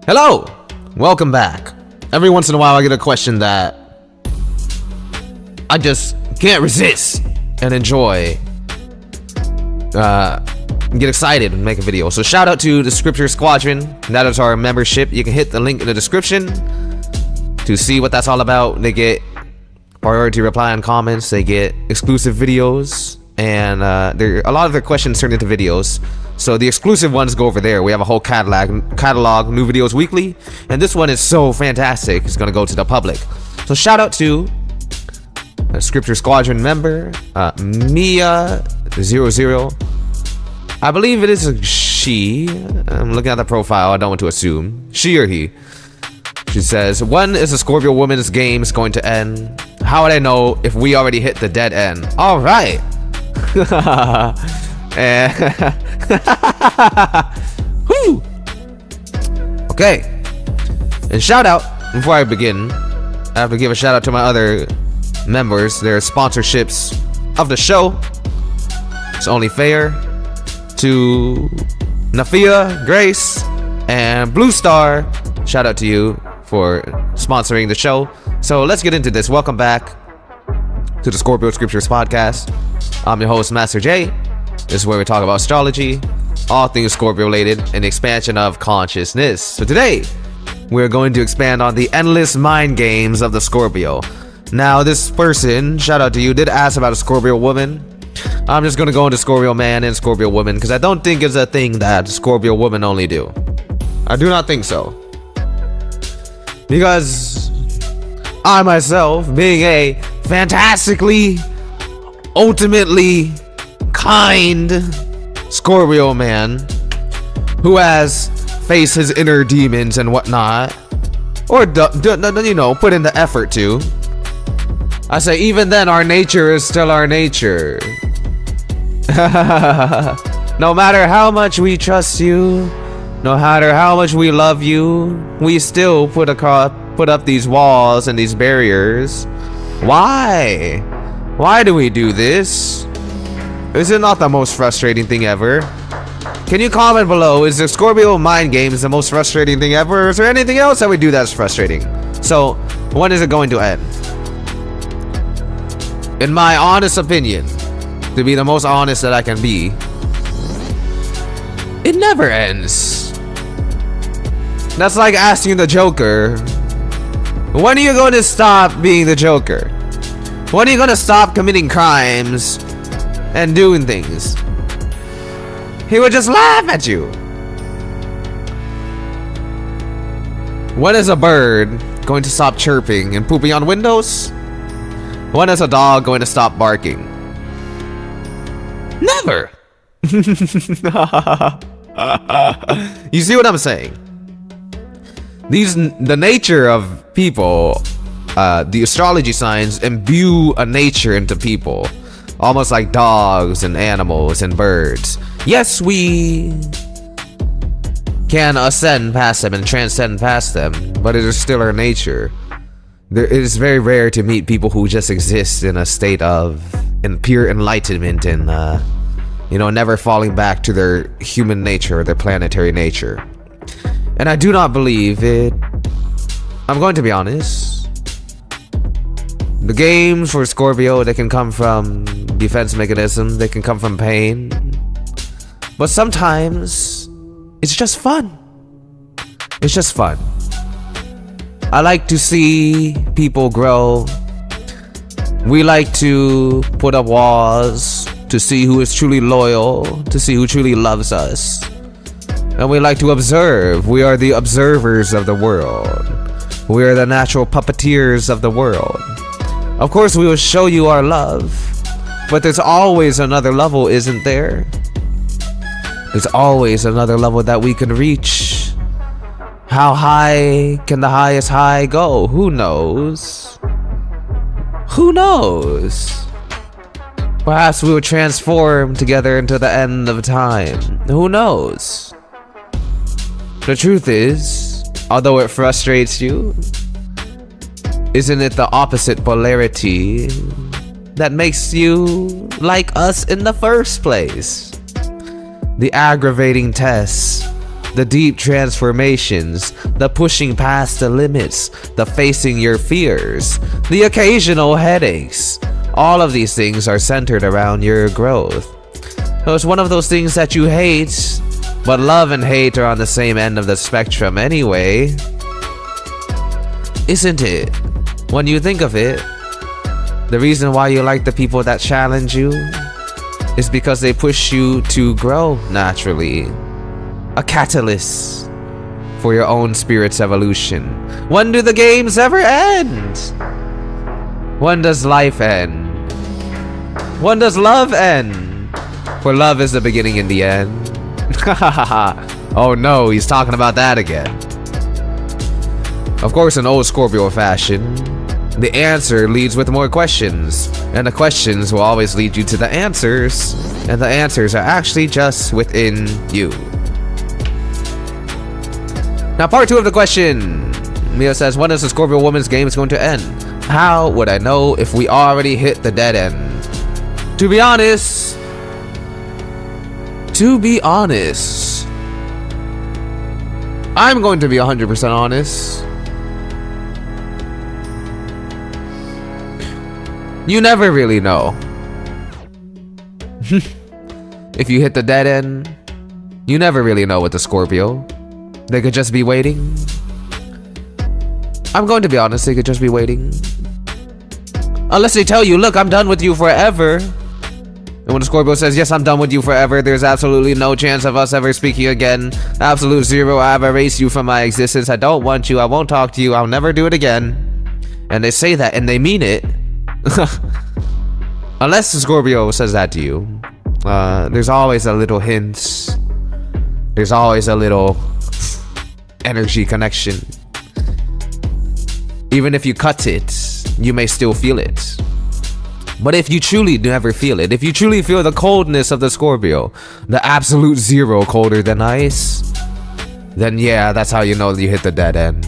Hello, welcome back. Every once in a while I get a question that I just can't resist and enjoy. Get excited and make a video. So shout out to the Scripture Squadron. That is our membership. You can hit the link in the description to see what that's all about. They get priority reply on comments. They get exclusive videos, and a lot of their questions turn into videos. So the exclusive ones go over there. We have a whole catalog, new videos weekly, and this one is so fantastic. It's gonna go to the public. So shout out to a Scripture Squadron member, Mia00. I believe it is a she. I'm looking at the profile. I don't want to assume. She or he. She says, when is the Scorpio woman's games going to end? How would I know if we already hit the dead end? All right. Woo. Okay. And shout out, before I begin, I have to give a shout out to my other members. Their sponsorships of the show. It's only fair. To Nafia, Grace, and Blue Star, shout out to you for sponsoring the show. So let's get into this. Welcome back to the Scorpio Scriptures podcast. I'm your host, Master J. This is where we talk about astrology, all things Scorpio related, and the expansion of consciousness. So today, we're going to expand on the endless mind games of the Scorpio. Now, this person, shout out to you, did ask about a Scorpio woman. I'm just gonna go into Scorpio man and Scorpio woman because I don't think it's a thing that Scorpio women only do. I do not think so. Because I myself, being a fantastically, ultimately kind Scorpio man who has faced his inner demons and whatnot, or you know, put in the effort to, I say even then our nature is still our nature. No matter how much we trust you, no matter how much we love you, we still put up these walls and these barriers. Why? Why do we do this? Is it not the most frustrating thing ever? Can you comment below, is the Scorpio mind games the most frustrating thing ever? Or is there anything else that we do that's frustrating? So, when is it going to end? In my honest opinion, to be the most honest that I can be, it never ends. That's like asking the Joker, when are you going to stop being the Joker? When are you going to stop committing crimes and doing things? He would just laugh at you. When is a bird going to stop chirping and pooping on windows? When is a dog going to stop barking? Never. You see what I'm saying? The nature of people, the astrology signs imbue a nature into people, almost like dogs and animals and birds. Yes, we can ascend past them and transcend past them, but it is still our nature. It is very rare to meet people who just exist in a state of pure enlightenment and never falling back to their human nature or their planetary nature. And I do not believe it. I'm going to be honest. The games for Scorpio, they can come from defense mechanisms, they can come from pain, but sometimes it's just fun. It's just fun. I like to see people grow. We like to put up walls to see who is truly loyal, to see who truly loves us. And we like to observe. We are the observers of the world. We are the natural puppeteers of the world. Of course, we will show you our love, but there's always another level, isn't there? There's always another level that we can reach. How high can the highest high go? Who knows? Who knows? Perhaps we will transform together until the end of time. Who knows? The truth is, although it frustrates you, isn't it the opposite polarity that makes you like us in the first place? The aggravating tests the deep transformations, the pushing past the limits, the facing your fears, the occasional headaches. All of these things are centered around your growth. So it's one of those things that you hate, but love and hate are on the same end of the spectrum anyway. Isn't it? When you think of it, the reason why you like the people that challenge you is because they push you to grow naturally. A catalyst for your own spirit's evolution. When do the games ever end? When does life end? When does love end? For love is the beginning and the end. Oh no, he's talking about that again. Of course, in old Scorpio fashion, the answer leads with more questions, and the questions will always lead you to the answers, and the answers are actually just within you. Now, part 2 of the question. Mia says, when is the Scorpio woman's games going to end? How would I know if we already hit the dead end? To be honest, I'm going to be 100% honest. You never really know. If you hit the dead end, you never really know with the Scorpio. They could just be waiting. I'm going to be honest, they could just be waiting. Unless they tell you, look, I'm done with you forever. And when the Scorpio says, yes, I'm done with you forever, there's absolutely no chance of us ever speaking again. Absolute zero, I've erased you from my existence. I don't want you, I won't talk to you, I'll never do it again. And they say that and they mean it. Unless the Scorpio says that to you, there's always a little hint. There's always a little energy connection. Even if you cut it, you may still feel it. But if you truly never feel it, if you truly feel the coldness of the Scorpio, the absolute zero colder than ice, then yeah, that's how you know that you hit the dead end.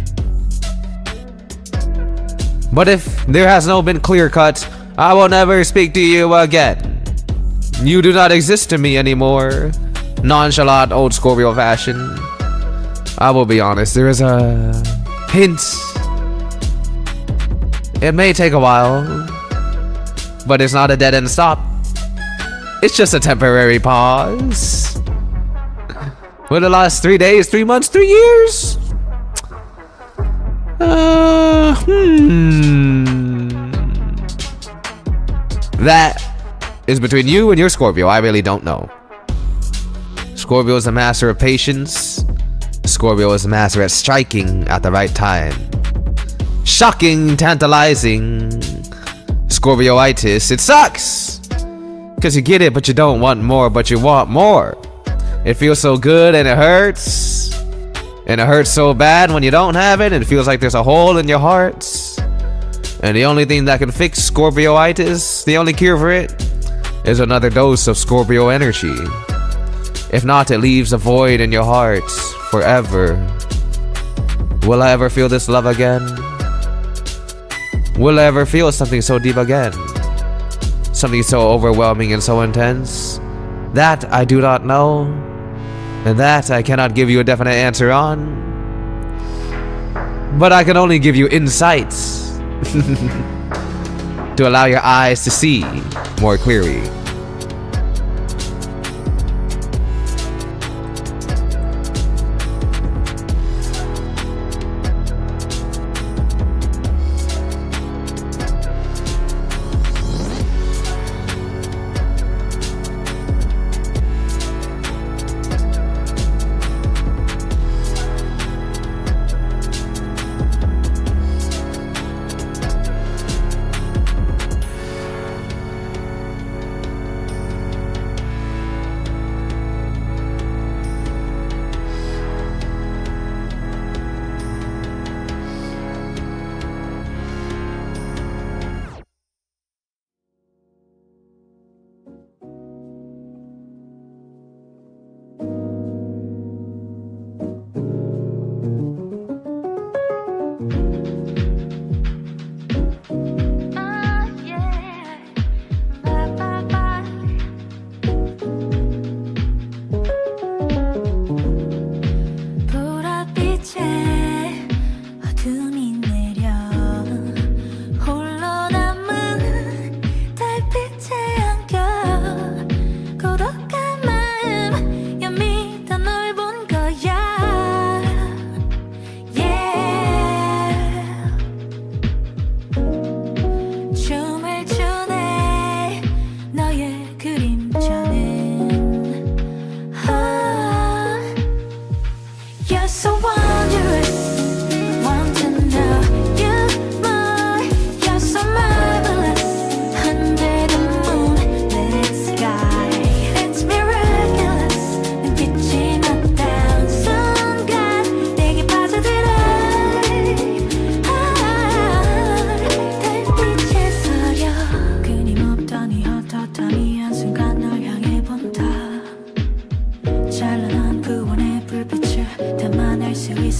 But if there has no been clear cut, I will never speak to you again. You do not exist to me anymore. Nonchalant old Scorpio fashion. I will be honest, there is a hint. It may take a while, but it's not a dead end stop. It's just a temporary pause. Will it last 3 days, 3 months, 3 years? That is between you and your Scorpio. I really don't know. Scorpio is a master of patience. Scorpio is a master at striking at the right time. Shocking, tantalizing. Scorpioitis. It sucks. Because you get it, but you don't want more, but you want more. It feels so good and it hurts. And it hurts so bad when you don't have it, and it feels like there's a hole in your heart. And the only thing that can fix Scorpioitis, the only cure for it, is another dose of Scorpio energy. If not, it leaves a void in your heart forever. Will I ever feel this love again? Will I ever feel something so deep again? Something so overwhelming and so intense? That I do not know. And that I cannot give you a definite answer on. But I can only give you insights. To allow your eyes to see more clearly.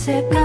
isip ka